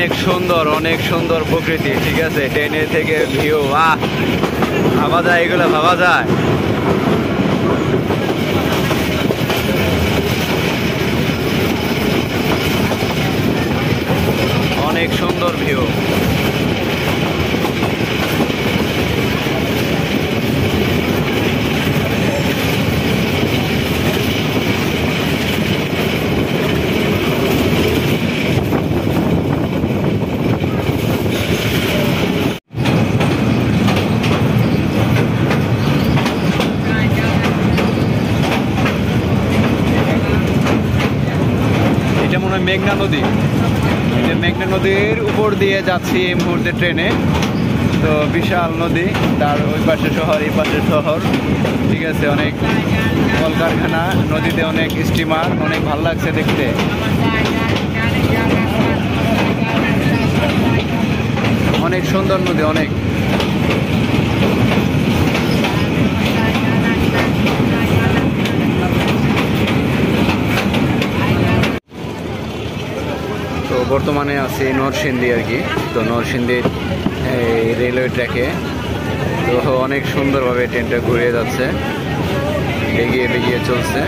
অনেক সুন্দর প্রকৃতি, ঠিক আছে। ট্রেনের থেকে ভিউ, ভাবা যায়, এগুলো ভাবা যায়। অনেক সুন্দর ভিউ। এটা মনে হয় মেঘনা নদী। এটা মেঘনা নদীর উপর দিয়ে যাচ্ছি এই মুহূর্তে ট্রেনে। তো বিশাল নদী, তার ওই পাশে শহর, এই পাশে শহর, ঠিক আছে। অনেক কলকারখানা, নদীতে অনেক স্টিমার, অনেক ভালো লাগছে দেখতে। অনেক সুন্দর নদী, অনেক। তো বর্তমানে আছি নরসিংদী আর কি। তো নরসিংদীর এই রেলওয়ে ট্র্যাকে। তো অনেক সুন্দরভাবে ট্রেনটা ঘুরে যাচ্ছে, এগিয়ে চলছে।